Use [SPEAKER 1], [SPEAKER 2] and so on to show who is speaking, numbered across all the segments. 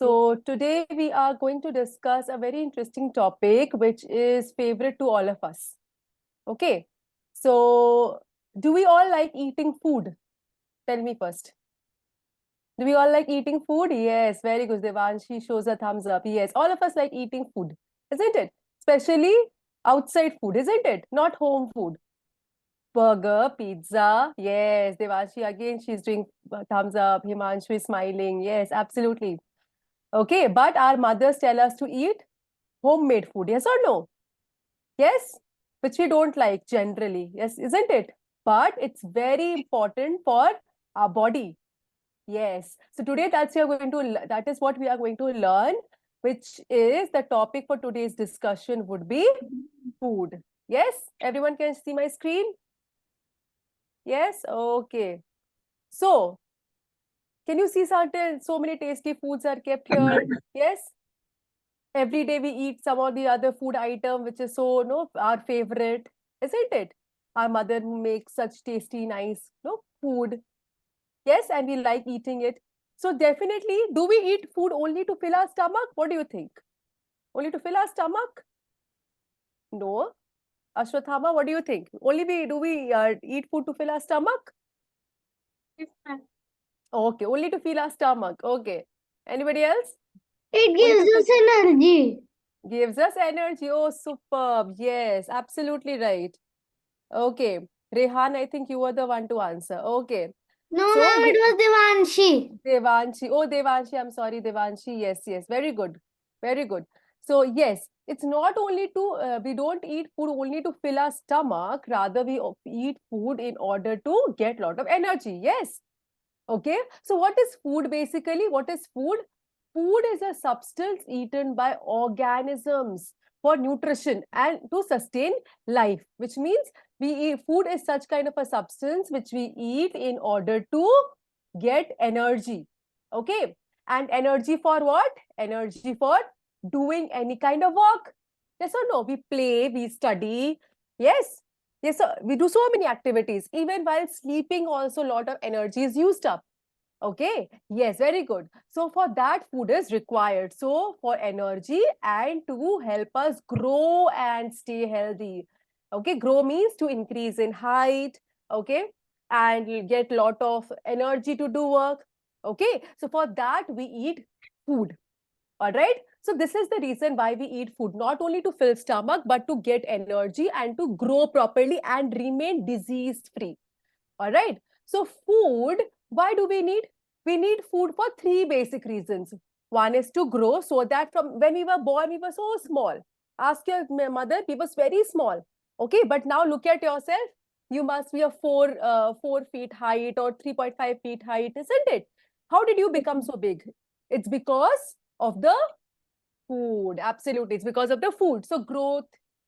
[SPEAKER 1] So today we are going to discuss a very interesting topic which is favorite to all of us. Okay. So do we all like eating food? Tell me first. Do we all like eating food? Yes, very good. Devanshi shows a thumbs up. Yes, all of us like eating food, isn't it? Especially outside food, isn't it? Not home food. Burger, pizza. Yes, Devanshi again, she's doing thumbs up. Himanshu is smiling. Yes, absolutely. Okay, but our mothers tell us to eat homemade food, yes or no? Yes, which we don't like generally, yes, isn't it? But it's very important for our body. Yes. So today that is what we are going to learn, which is the topic for today's discussion would be food. Yes, everyone can see my screen? Yes, okay. So, can you see so many tasty foods are kept here? Yes. Every day we eat some or the other food item which is so our favorite, isn't it? Our mother makes such tasty nice food. Yes, and we like eating it. So definitely, do we eat food only to fill our stomach? What do you think? Only to fill our stomach? No. Ashwathama, what do you think? Only we do we eat food to fill our stomach? Okay, only to fill our stomach. Okay. Anybody else?
[SPEAKER 2] It
[SPEAKER 1] Only to
[SPEAKER 2] gives
[SPEAKER 1] fill
[SPEAKER 2] us energy.
[SPEAKER 1] gives us energy. Oh, superb. Yes, absolutely right. Okay. Rehan, I think you were the one to answer. Okay.
[SPEAKER 2] No,
[SPEAKER 1] So,
[SPEAKER 2] ma'am, it was Devanshi.
[SPEAKER 1] Devanshi. Oh, Devanshi. I'm sorry, Devanshi. Yes, yes. Very good. Very good. So, yes, it's not only we don't eat food only to fill our stomach. Rather, we eat food in order to get a lot of energy. Yes. Okay. So, what is food basically? What is food? Food is a substance eaten by organisms for nutrition and to sustain life, which means food is such kind of a substance which we eat in order to get energy. Okay. And energy for what? Energy for doing any kind of work. Yes or no? We play, we study. Yes. Yes, sir. We do so many activities. Even while sleeping, also a lot of energy is used up. Okay, yes, very good. So for that, food is required. So for energy and to help us grow and stay healthy. Okay, grow means to increase in height. Okay, and you get lot of energy to do work. Okay, so for that we eat food. All right. So this is the reason why we eat food, not only to fill stomach, but to get energy and to grow properly and remain disease free. All right. So food, why do we need? We need food for three basic reasons. One is to grow so that from when we were born, we were so small. Ask your mother, we was very small. Okay. But now look at yourself. You must be a 4 feet height or 3.5 feet height, isn't it? How did you become so big? It's because of the food. Absolutely. It's because of the food. So growth,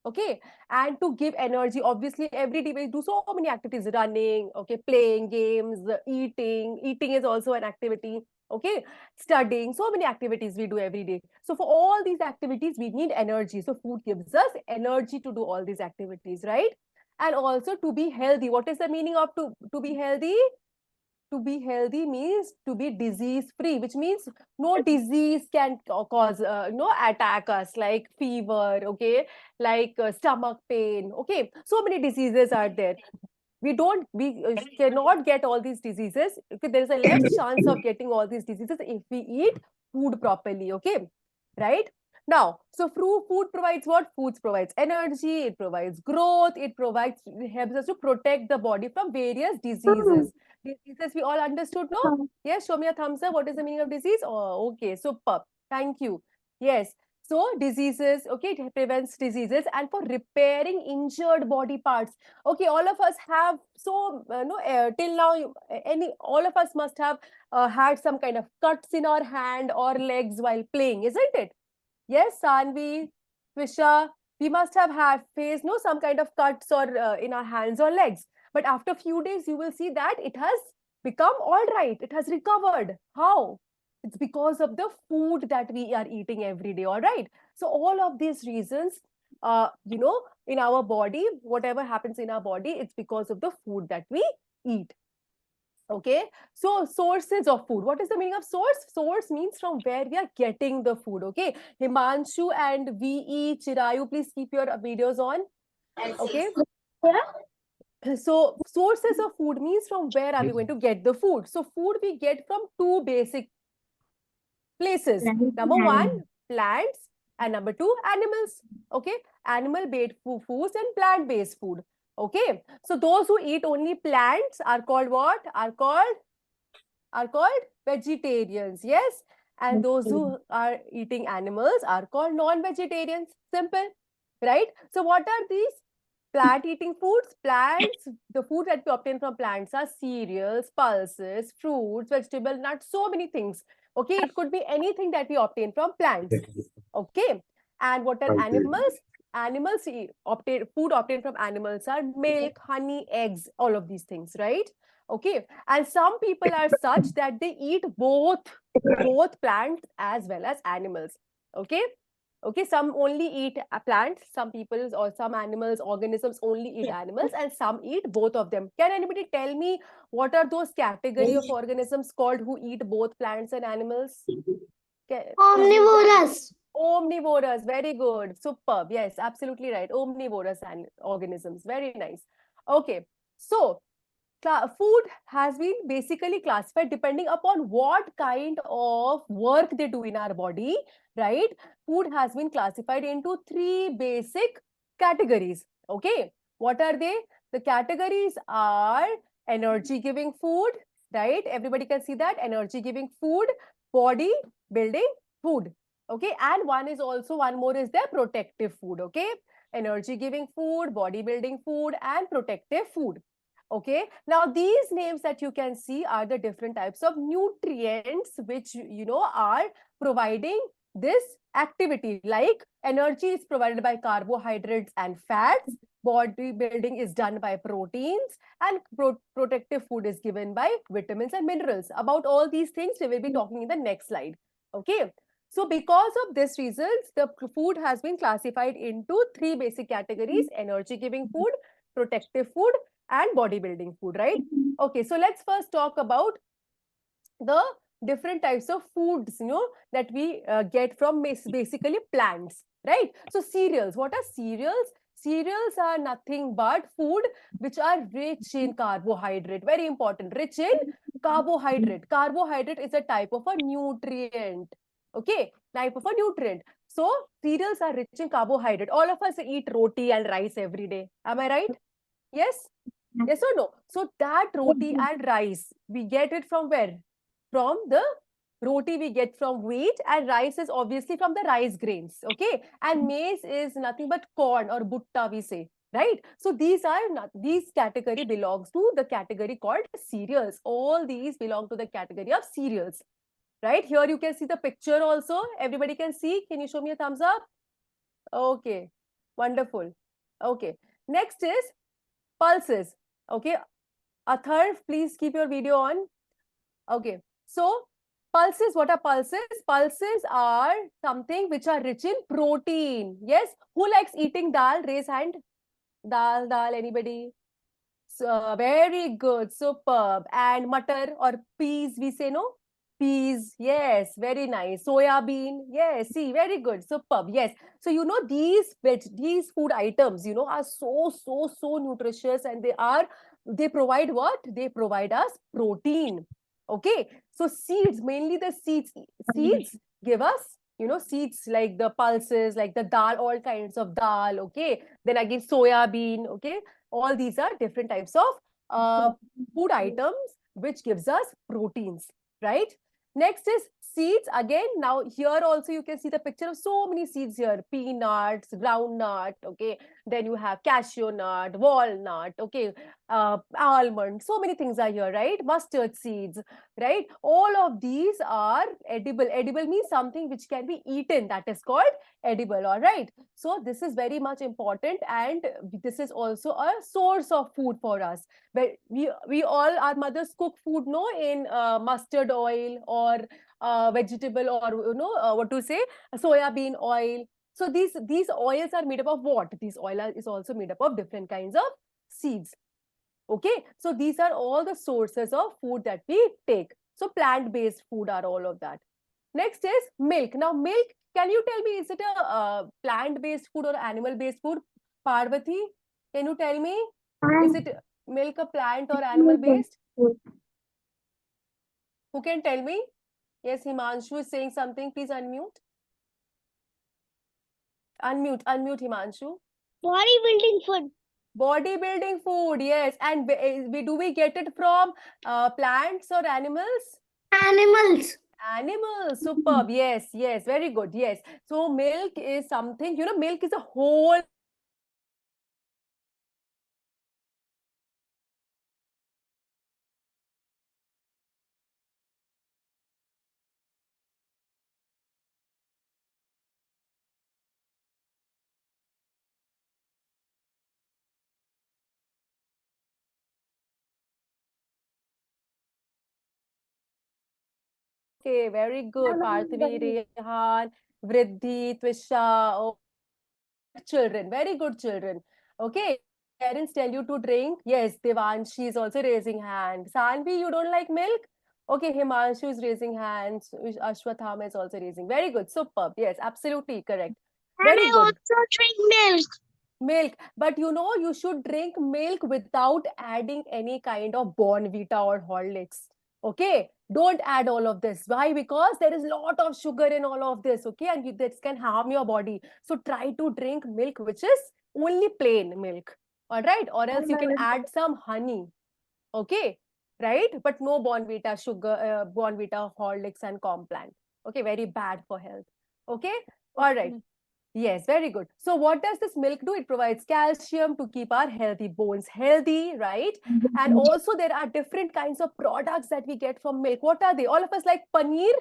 [SPEAKER 1] okay. And to give energy, obviously every day we do so many activities, running, okay, playing games, eating. Eating is also an activity, okay. Studying, so many activities we do every day. So for all these activities, we need energy. So food gives us energy to do all these activities, right? And also to be healthy. What is the meaning of to be healthy? To be healthy means to be disease free, which means no disease can cause no attack us, like fever, okay, like stomach pain, okay. So many diseases are there. We cannot get all these diseases. Okay, there is a less chance of getting all these diseases if we eat food properly. Okay, right? Now, so food provides what? Foods provides energy, it provides growth, it helps us to protect the body from various diseases. Diseases we all understood, no? Yes, show me a thumbs up. What is the meaning of disease? Oh, okay, superb. Thank you. Yes. So diseases, okay, it prevents diseases and for repairing injured body parts. Okay, all of us have till now any all of us must have had some kind of cuts in our hand or legs while playing, isn't it? Yes, Sanvi, Twisha, we must have had faced some kind of cuts or in our hands or legs. But after few days, you will see that it has become all right. It has recovered. How? It's because of the food that we are eating every day. All right. So all of these reasons, in our body, whatever happens in our body, it's because of the food that we eat. Okay, so sources of food. What is the meaning of source? Source means from where we are getting the food. Okay, Himanshu and VE Chirayu, please keep your videos on. Okay, so sources of food means from where are we going to get the food? So food we get from two basic places. Number one, plants, and number two, animals. Okay, animal based foods and plant based food. Okay, so those who eat only plants are called what? Are called vegetarians. Yes, and those who are eating animals are called non-vegetarians. Simple, right? So what are these plant eating foods? Plants, the food that we obtain from plants are cereals, pulses, fruits, vegetable, nuts, so many things. Okay, it could be anything that we obtain from plants. Okay, and what are animals? Animals obtain food obtained from animals are milk, honey, eggs, all of these things, right? Okay, and some people are such that they eat both plants as well as animals. Okay, okay, some only eat plants, some people or some animals, organisms only eat animals, and some eat both of them. Can anybody tell me what are those category of organisms called who eat both plants and animals?
[SPEAKER 2] Omnivorous.
[SPEAKER 1] Omnivorous, very good, superb. Yes, absolutely right. Omnivorous and organisms, very nice. Okay, so food has been basically classified depending upon what kind of work they do in our body, right? Food has been classified into three basic categories. Okay, what are they? The categories are energy giving food, right? Everybody can see that energy giving food, body building food. Okay, and one more is the protective food. Okay, energy giving food, body building food, and protective food. Okay, now these names that you can see are the different types of nutrients which are providing this activity. Like energy is provided by carbohydrates and fats, body building is done by proteins, and protective food is given by vitamins and minerals. About all these things we will be talking in the next slide. Okay, so because of this reasons, the food has been classified into three basic categories: energy giving food, protective food, and bodybuilding food, right? Okay, so let's first talk about the different types of foods, that we get from basically plants, right? So cereals, what are cereals? Cereals are nothing but food which are rich in carbohydrate. Very important, rich in carbohydrate. Carbohydrate is a type of a nutrient. Okay, type of a nutrient. So cereals are rich in carbohydrate. All of us eat roti and rice every day. Am I right? Yes? Yes or no? So that roti and rice, we get it from where? From the roti we get from wheat, and rice is obviously from the rice grains. Okay, and maize is nothing but corn or butta, we say, right? So these category belongs to the category called cereals. All these belong to the category of cereals, right? Here you can see the picture also. Everybody can see. Can you show me a thumbs up? Okay, wonderful. Okay, next is pulses. Okay, Atharv, please keep your video on. Okay, so pulses, what are pulses? Pulses are something which are rich in protein. Yes, who likes eating dal? Raise hand. Dal, anybody? So, very good, superb. And mutter or peas, we say no? Peas, yes, very nice. Soya bean, yes, see, very good, superb, yes. So, these food items, are so nutritious, and they provide what? They provide us protein. Okay, so seeds, mainly the seeds give us, seeds like the pulses, like the dal, all kinds of dal, okay? Then again, soya bean, okay? All these are different types of food items which gives us proteins, right? Next is seeds. Again, now here also you can see the picture of so many seeds here: peanuts, groundnut, okay? Then you have cashew nut, walnut, okay? Almond, so many things are here, right? Mustard seeds, right? All of these are edible. Edible means something which can be eaten, that is called edible, all right? So this is very much important, and this is also a source of food for us. But we all, our mothers cook food, no, in mustard oil or vegetable, or what to say, soya bean oil. So these oils are made up of what? These oil is also made up of different kinds of seeds. Okay, so these are all the sources of food that we take. So plant-based food are all of that. Next is milk. Now milk, can you tell me, is it a plant-based food or animal-based food? Parvati, can you tell me, is it milk a plant or animal-based? Who can tell me? Yes, Himanshu is saying something. Please unmute. Unmute Himanshu.
[SPEAKER 2] Bodybuilding food.
[SPEAKER 1] Bodybuilding food, yes. And do we get it from plants or animals?
[SPEAKER 2] Animals.
[SPEAKER 1] Animals, superb. Yes, yes, very good. Yes. So milk is something, you know, milk is a whole okay, very good. Parthavi, Rehan, Vriddhi, Twisha, oh, children, very good children. Okay, parents tell you to drink. Yes, Devanshi is also raising hand. Sanvi, you don't like milk? Okay, Himanshu is raising hands. Ashwathama is also raising. Very good, superb. Yes, absolutely correct.
[SPEAKER 2] And
[SPEAKER 1] Very
[SPEAKER 2] I
[SPEAKER 1] good.
[SPEAKER 2] also drink milk.
[SPEAKER 1] Milk, but you know, you should drink milk without adding any kind of Bonvita or Horlicks. Okay, don't add all of this. Why? Because there is a lot of sugar in all of this. Okay, and this can harm your body. So try to drink milk which is only plain milk. All right, or else you can add some honey. Okay, right? But no Bonvita sugar, Bonvita, Horlicks, and Complan. Okay, very bad for health. Okay, all right. Yes, very good. So what does this milk do? It provides calcium to keep our healthy bones healthy, right? And also there are different kinds of products that we get from milk. What are they? All of us like paneer.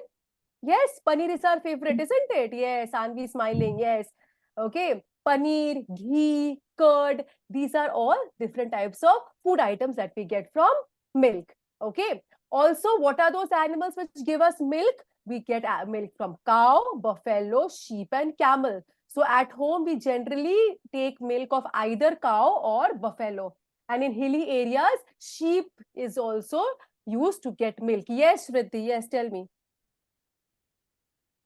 [SPEAKER 1] Yes, paneer is our favorite, isn't it? Yes, Anvi smiling. Yes. Okay. Paneer, ghee, curd. These are all different types of food items that we get from milk. Okay. Also, what are those animals which give us milk? We get milk from cow, buffalo, sheep, and camel. So at home, we generally take milk of either cow or buffalo. And in hilly areas, sheep is also used to get milk. Yes, Shriddhi, yes, tell me.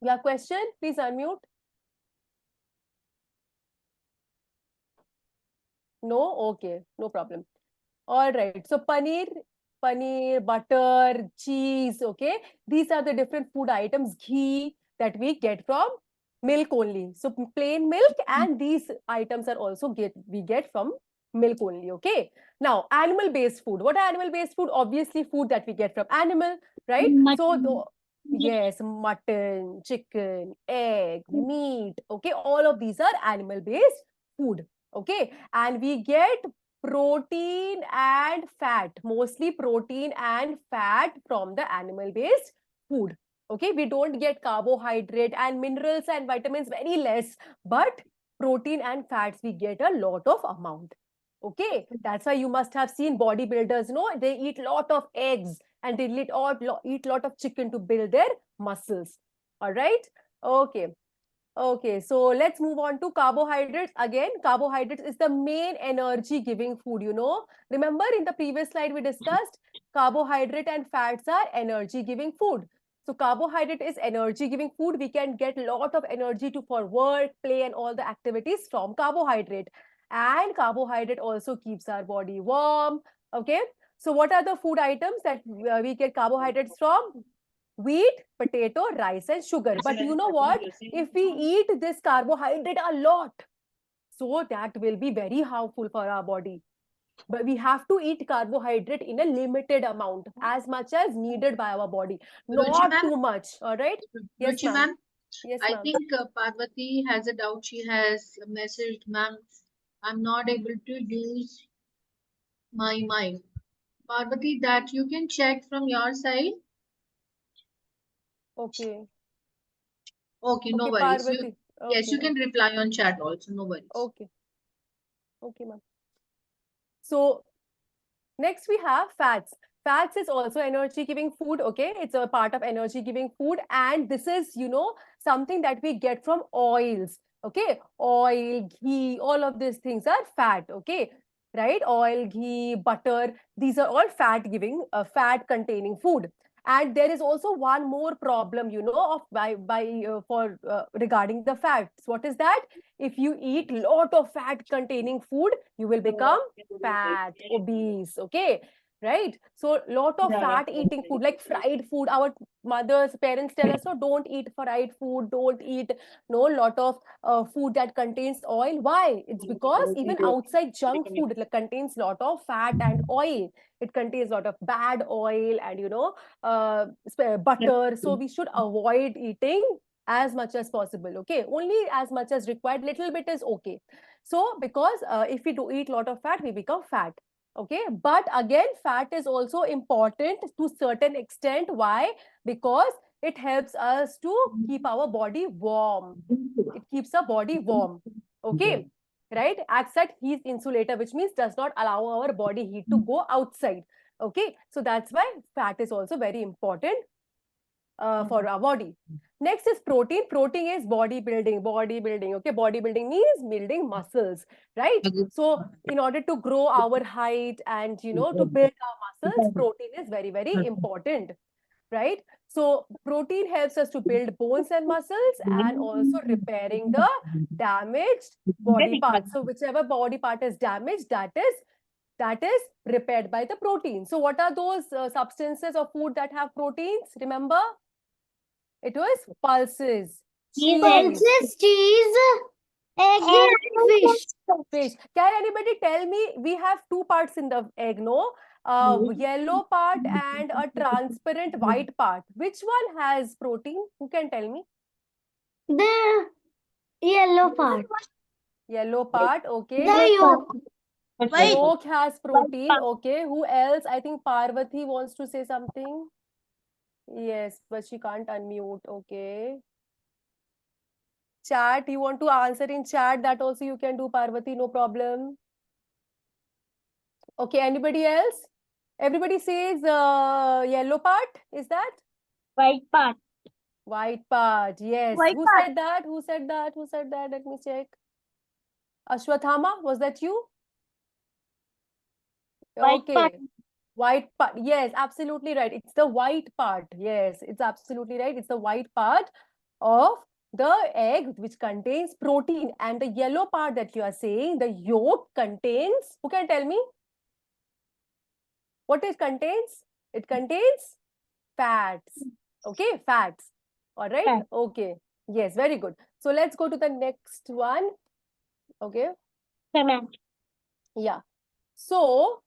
[SPEAKER 1] Your question, please unmute. No? Okay, no problem. All right. So paneer, butter, cheese, okay? These are the different food items, ghee that we get from milk only. So plain milk and these items are also we get from milk only, okay? Now, animal-based food. What are animal-based food? Obviously, food that we get from animal, right? So yes, mutton, chicken, egg, meat, okay? All of these are animal-based food, okay? And we get protein and fat, mostly protein and fat from the animal based food. Okay, we don't get carbohydrate and minerals and vitamins very less, but protein and fats we get a lot of amount. Okay, that's why you must have seen bodybuilders, no, they eat lot of eggs and they eat lot of chicken to build their muscles. All right. Okay. Okay, so let's move on to carbohydrates. Again, carbohydrates is the main energy giving food, you know. Remember in the previous slide we discussed carbohydrate and fats are energy giving food. So carbohydrate is energy giving food. We can get a lot of energy for work, play and all the activities from carbohydrate. And carbohydrate also keeps our body warm. Okay, so what are the food items that we get carbohydrates from? Wheat, potato, rice, and sugar. But you know what? If we eat this carbohydrate a lot, so that will be very harmful for our body. But we have to eat carbohydrate in a limited amount, as much as needed by our body,
[SPEAKER 3] Ruchi
[SPEAKER 1] not
[SPEAKER 3] ma'am,
[SPEAKER 1] too much. All right? Yes,
[SPEAKER 3] Ruchi
[SPEAKER 1] ma'am.
[SPEAKER 3] ma'am,
[SPEAKER 1] Yes,
[SPEAKER 3] I
[SPEAKER 1] ma'am.
[SPEAKER 3] think Parvati has a doubt. She has messaged, ma'am, I'm not able to use my mic. Parvati, that you can check from your side.
[SPEAKER 1] Okay.
[SPEAKER 3] Okay, no
[SPEAKER 1] Okay,
[SPEAKER 3] worries.
[SPEAKER 1] Parvati.
[SPEAKER 3] Yes,
[SPEAKER 1] Okay,
[SPEAKER 3] you can
[SPEAKER 1] okay.
[SPEAKER 3] reply on chat also. No worries.
[SPEAKER 1] Okay. Okay, ma'am. So next, we have fats. Fats is also energy giving food. Okay, it's a part of energy giving food. And this is, you know, something that we get from oils. Okay, oil, ghee, all of these things are fat. Okay, right? Oil, ghee, butter, these are all fat giving, fat containing food. And there is also one more problem, you know, of regarding the fats. What is that? If you eat lot of fat containing food, you will become fat, obese, okay? Right? So lot of fat eating food, like fried food. Our mothers, parents tell us, no, don't eat fried food, don't eat no lot of food that contains oil. Why? It's because even outside junk food, it contains lot of fat and oil. It contains a lot of bad oil and, you know, butter. So we should avoid eating as much as possible. Okay, only as much as required. Little bit is okay. So because if we do eat lot of fat, we become fat. Okay, but again, fat is also important to certain extent. Why? Because it helps us to keep our body warm. It keeps our body warm. Okay, right? Acts as heat insulator, which means does not allow our body heat to go outside. Okay, so that's why fat is also very important for our body. Next is protein. Protein is bodybuilding. Bodybuilding. Okay, bodybuilding means building muscles, right? So in order to grow our height and, you know, to build our muscles, protein is very, very important, right? So protein helps us to build bones and muscles and also repairing the damaged body parts. So whichever body part is damaged, that is repaired by the protein. So what are those substances of food that have proteins? Remember, it was pulses, cheese,
[SPEAKER 2] Pulses, cheese, egg, and fish.
[SPEAKER 1] fish. Can anybody tell me? We have two parts in the egg, no? Yellow part and a transparent white part. Which one has protein? Who can tell me?
[SPEAKER 2] The yellow part.
[SPEAKER 1] Yellow part, okay.
[SPEAKER 2] The yolk.
[SPEAKER 1] Yolk has protein, okay. Who else? I think Parvati wants to say something. Yes, but she can't unmute, okay. Chat, you want to answer in chat? That also you can do, Parvati, no problem. Okay, anybody else? Everybody says yellow part, is that?
[SPEAKER 2] White part.
[SPEAKER 1] White part, yes.
[SPEAKER 2] White
[SPEAKER 1] Who
[SPEAKER 2] part.
[SPEAKER 1] said that? Who said that? Who said that? Let me check. Ashwathama, was that you?
[SPEAKER 2] White
[SPEAKER 1] Okay.
[SPEAKER 2] part.
[SPEAKER 1] White part. Yes, absolutely right. It's the white part. Yes, it's absolutely right. It's the white part of the egg which contains protein. And the yellow part that you are saying, the yolk contains, who can tell me? What it contains? It contains fats. Okay, fats. All right.
[SPEAKER 2] Fat.
[SPEAKER 1] Okay. Yes, very good. So let's go to the next one. Okay.
[SPEAKER 2] Cement.
[SPEAKER 1] Yeah. So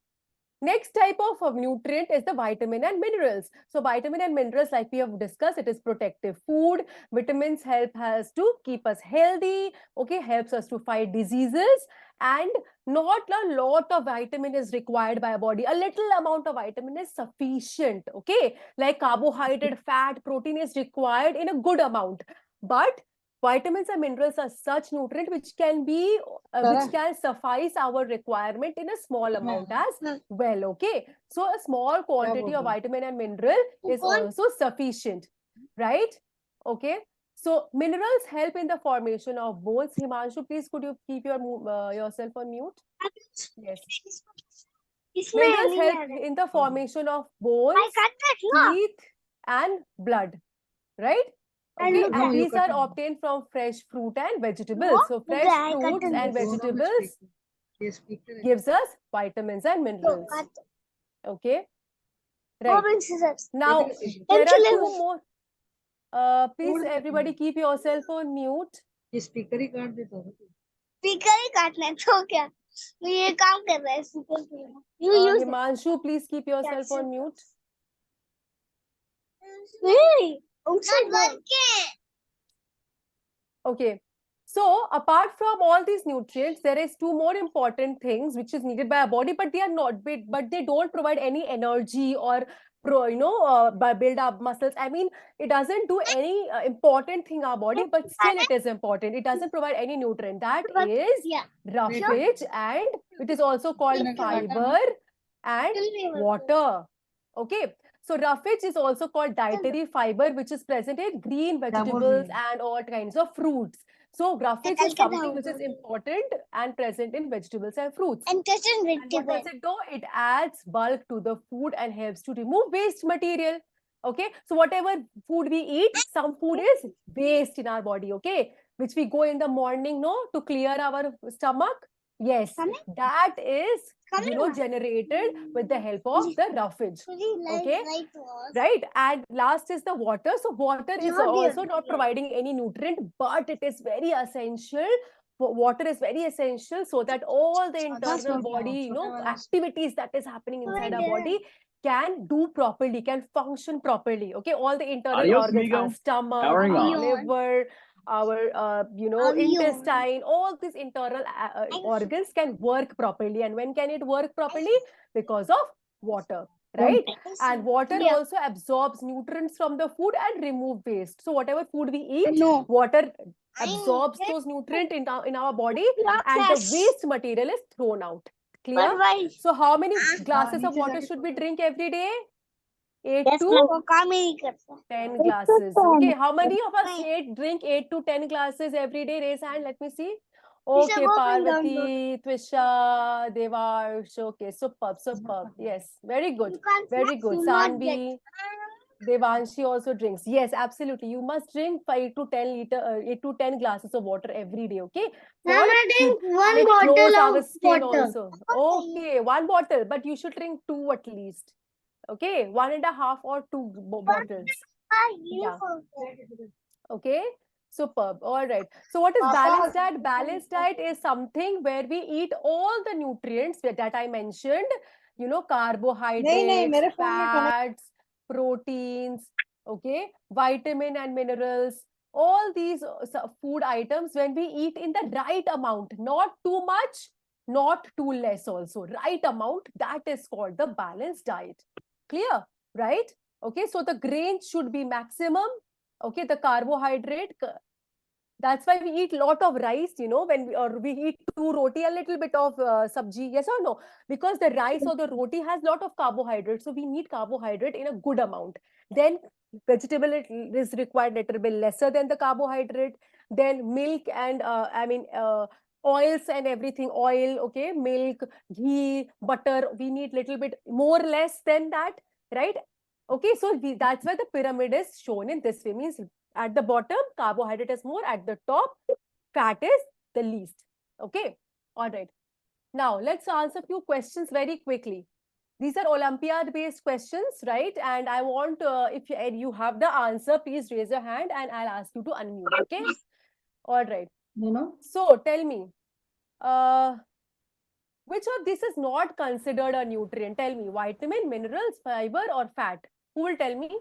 [SPEAKER 1] next type of nutrient is the vitamin and minerals. So vitamin and minerals, like we have discussed, it is protective food. Vitamins help us to keep us healthy, okay, helps us to fight diseases, and not a lot of vitamin is required by a body. A little amount of vitamin is sufficient, okay. Like carbohydrate, fat, protein is required in a good amount. But vitamins and minerals are such nutrient which can be which can suffice our requirement in a small amount as well, okay. So a small quantity of vitamin and mineral is also sufficient, right? Okay, so minerals help in the formation of bones. Himanshu, please could you keep yourself on mute? Yes. Minerals help in the formation of bones, teeth and blood, right? Okay, and these are obtained from fresh fruit and vegetables. So fresh fruits and vegetables gives us vitamins and minerals. Okay, right. Now there are two more. Please everybody keep yourself on mute.
[SPEAKER 2] Speaker ही काटना है तो क्या ये काम कर रहा है speaker you use
[SPEAKER 1] Himanshu, please keep yourself on mute. Okay, so apart from all these nutrients, there is two more important things which is needed by our body, but they are not big, but they don't provide any energy or build up muscles. I mean, it doesn't do any important thing our body, but still it is important. It doesn't provide any nutrient. That is roughage, and it is also called fiber and water. Okay, So roughage is also called dietary fiber, which is present in green vegetables and all kinds of fruits. So roughage is something which is important and present in vegetables and fruits.
[SPEAKER 2] And question
[SPEAKER 1] And what does it do? It adds bulk to the food and helps to remove waste material. Okay, so whatever food we eat, some food is waste in our body, okay, which we go in the morning, no, to clear our stomach. Yes, that is, generated with the help of the roughage. Okay, right? And last is the water. So water is also not providing any nutrient, but it is very essential. Water is very essential so that all the internal body, activities that is happening inside our body can do properly, can function properly. Okay, all the internal
[SPEAKER 4] Adios,
[SPEAKER 1] organs,
[SPEAKER 4] amigo.
[SPEAKER 1] our stomach,
[SPEAKER 4] Powering
[SPEAKER 1] our
[SPEAKER 4] on.
[SPEAKER 1] liver, our intestine, all these internal organs can work properly. And when can it work properly? Because of water, right? And water also absorbs nutrients from the food and remove waste. So whatever food we eat, water absorbs those nutrients in our body, and the waste material is thrown out. Clear? So how many glasses of water should we drink every day? 8 to 10 glasses. Okay, how many of us drink 8 to 10 glasses every day? Raise hand, let me see. Okay, Parvati, Twisha, Devarsh. Okay, superb. Yes, very good. Very good. Sanvi, Devanshi also drinks. Yes, absolutely. You must drink 8 to 10 glasses of water every day. Okay.
[SPEAKER 2] Ma'am, I drink one
[SPEAKER 1] it
[SPEAKER 2] bottle
[SPEAKER 1] close
[SPEAKER 2] of
[SPEAKER 1] our skin
[SPEAKER 2] water.
[SPEAKER 1] also. Okay, one bottle, but you should drink 2 at least. Okay, 1.5 or 2 bottles. Yeah. Okay, superb. All right. So what is balanced diet? Balanced diet is something where we eat all the nutrients that I mentioned, carbohydrates, fats, proteins, okay, vitamin and minerals, all these food items when we eat in the right amount, not too much, not too less also, right amount, that is called the balanced diet. Clear, right? Okay, so the grains should be maximum. Okay, the carbohydrate, that's why we eat lot of rice, when we eat 2 roti, a little bit of sabji, yes or no? Because the rice or the roti has lot of carbohydrate, so we need carbohydrate in a good amount. Then vegetable is required little bit lesser than the carbohydrate. Then milk and oils and everything, oil, okay, milk, ghee, butter, we need little bit more less than that, right? Okay, so that's why the pyramid is shown in this way. Means at the bottom, carbohydrate is more. At the top, fat is the least. Okay, all right. Now, let's answer a few questions very quickly. These are Olympiad-based questions, right? And I want, if you have the answer, please raise your hand and I'll ask you to unmute, okay? All right. So, tell me, which of this is not considered a nutrient? Tell me, vitamin, minerals, fiber, or fat? Who will tell me?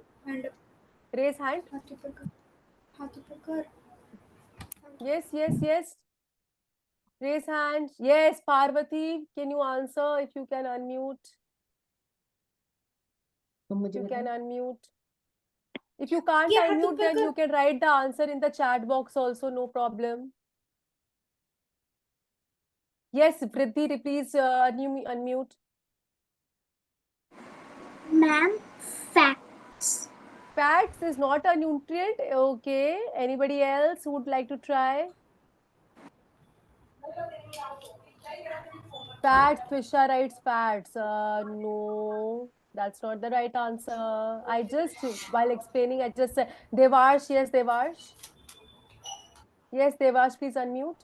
[SPEAKER 1] Raise hand. Yes. Raise hand. Yes, Parvati, can you answer if you can unmute? You can unmute. If you can't unmute, then you can write the answer in the chat box also, no problem. Yes, Prithi, please unmute.
[SPEAKER 2] Ma'am, facts.
[SPEAKER 1] Fats is not a nutrient. Okay. Anybody else who would like to try? Fats, Twisha writes fats. No, that's not the right answer. While explaining, I just said, Devarsh, yes, Devarsh. Yes, Devarsh, please unmute.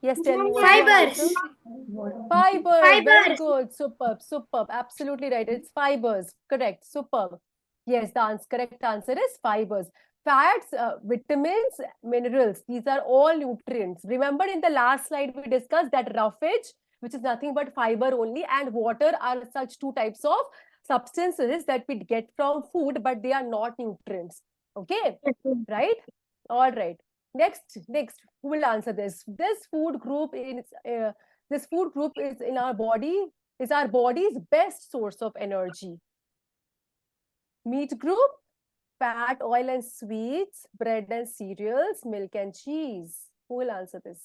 [SPEAKER 1] Yes, tell me what's your answer. Fibers, very good, superb, absolutely right. It's fibers, correct, superb. Yes, the correct answer is fibers. Fats, vitamins, minerals, these are all nutrients. Remember in the last slide we discussed that roughage, which is nothing but fiber only, and water are such 2 types of substances that we get from food, but they are not nutrients. Okay, right? All right. Next, who will answer this? This food group is in our body, is our body's best source of energy. Meat group, fat, oil and sweets, bread and cereals, milk and cheese. Who will answer this?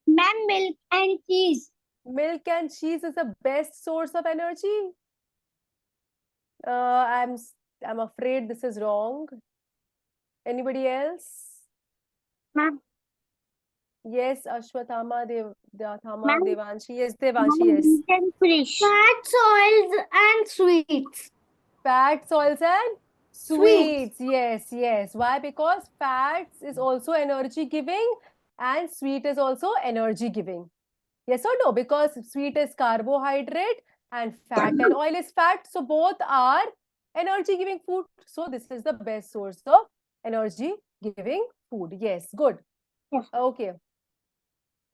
[SPEAKER 2] Ma'am, milk and cheese.
[SPEAKER 1] Milk and cheese is the best source of energy. I'm afraid this is wrong. Anybody else?
[SPEAKER 2] Ma'am.
[SPEAKER 1] Yes, Ashwathama,
[SPEAKER 2] Ma'am.
[SPEAKER 1] Devanshi. Yes, Devanshi, yes.
[SPEAKER 2] Meat and fish. Fat oils and sweets.
[SPEAKER 1] Fats, oils, and
[SPEAKER 2] Sweets.
[SPEAKER 1] sweets. Yes, yes. Why? Because fats is also energy giving and sweet is also energy giving. Yes or no? Because sweet is carbohydrate and fat and oil is fat. So both are energy giving food. So this is the best source of energy giving food. Yes, good.
[SPEAKER 2] Yes.
[SPEAKER 1] Okay.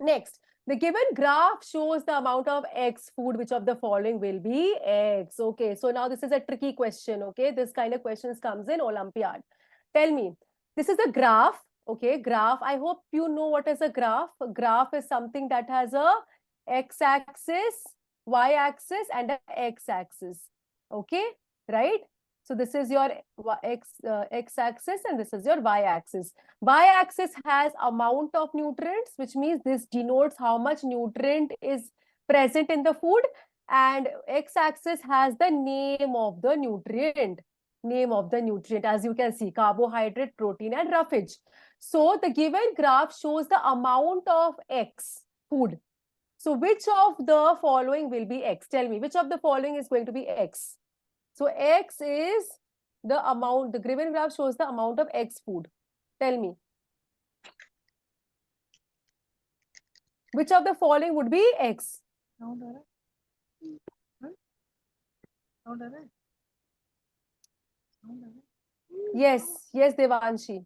[SPEAKER 1] Next, the given graph shows the amount of X food. Which of the following will be X? Okay, so now this is a tricky question. Okay, this kind of questions comes in Olympiad. Tell me, this is a graph. Okay, graph. I hope you know what is a graph. A graph is something that has a X-axis, Y-axis, and a X-axis. Okay, right? So this is your X-axis and this is your Y-axis. Y-axis has amount of nutrients, which means this denotes how much nutrient is present in the food, and X-axis has the name of the nutrient. Name of the nutrient, as you can see, carbohydrate, protein, and roughage. So the given graph shows the amount of X food. So which of the following will be X? Tell me, which of the following is going to be X? So X is the amount, the given graph shows the amount of X food. Tell me. Which of the following would be X? Yes, yes, Devanshi.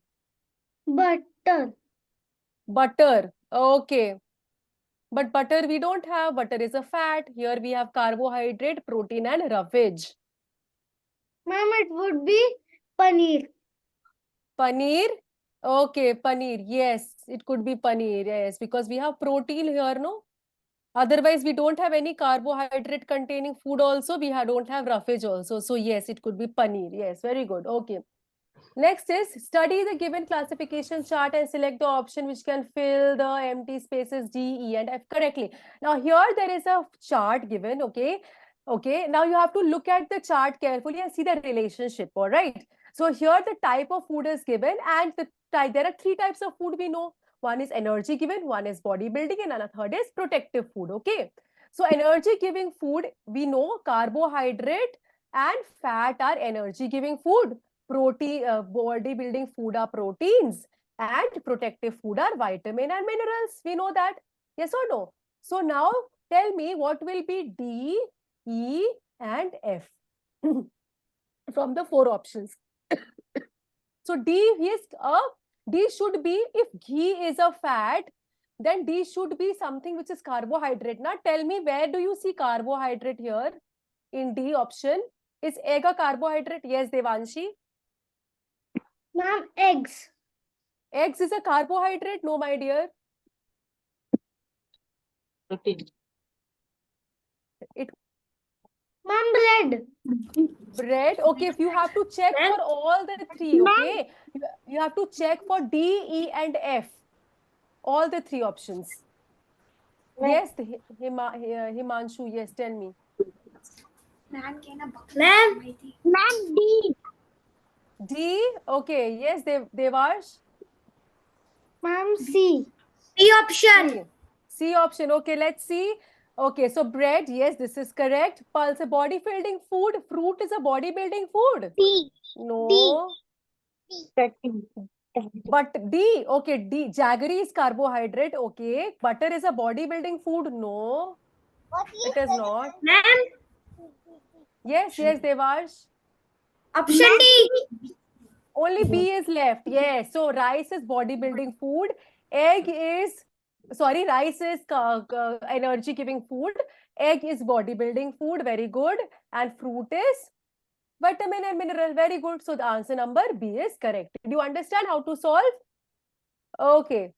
[SPEAKER 2] Butter.
[SPEAKER 1] Butter. Okay. But butter, we don't have. Butter is a fat. Here we have carbohydrate, protein, and roughage.
[SPEAKER 2] Ma'am, it would be paneer.
[SPEAKER 1] Paneer. Okay, paneer. Yes, it could be paneer. Yes, because we have protein here, no? Otherwise, we don't have any carbohydrate containing food also. We don't have roughage also. So yes, it could be paneer. Yes, very good. Okay. Next is study the given classification chart and select the option which can fill the empty spaces D, E, and F correctly. Now here there is a chart given, okay? Okay, now you have to look at the chart carefully and see the relationship, all right? So here the type of food is given and there are three types of food we know. One is energy given, one is bodybuilding, and another third is protective food, okay? So energy giving food, we know carbohydrate and fat are energy giving food. Protein, bodybuilding food are proteins and protective food are vitamin and minerals. We know that. Yes or no? So now tell me what will be D, E, and F from the four options. So D should be, if ghee is a fat, then D should be something which is carbohydrate. Now tell me, where do you see carbohydrate here in D option? Is egg a carbohydrate? Yes, Devanshi.
[SPEAKER 2] Ma'am, eggs.
[SPEAKER 1] Eggs is a carbohydrate? No, my dear.
[SPEAKER 4] Protein.
[SPEAKER 2] Ma'am, bread.
[SPEAKER 1] Bread. Okay, if you have to check for all the three, okay? You have to check for D, E, and F. All the three options. Yes, Himanshu, yes, tell me.
[SPEAKER 2] Ma'am, D.
[SPEAKER 1] D, okay, yes, Devarsh.
[SPEAKER 2] Ma'am, C. C option.
[SPEAKER 1] C option, okay, let's see. Okay, so bread, yes, this is correct. Pulse, a bodybuilding food. Fruit is a bodybuilding food.
[SPEAKER 2] D.
[SPEAKER 1] No. But D, okay, D. Jaggery is carbohydrate, okay. Butter is a bodybuilding food. No, it is not.
[SPEAKER 2] Ma'am,
[SPEAKER 1] Yes, yes, Devarsh.
[SPEAKER 2] option D.
[SPEAKER 1] Only B is left. Yes. So rice is bodybuilding food. Rice is energy giving food. Egg is bodybuilding food. Very good. And fruit is vitamin and mineral. Very good. So the answer number B is correct. Did you understand how to solve? Okay.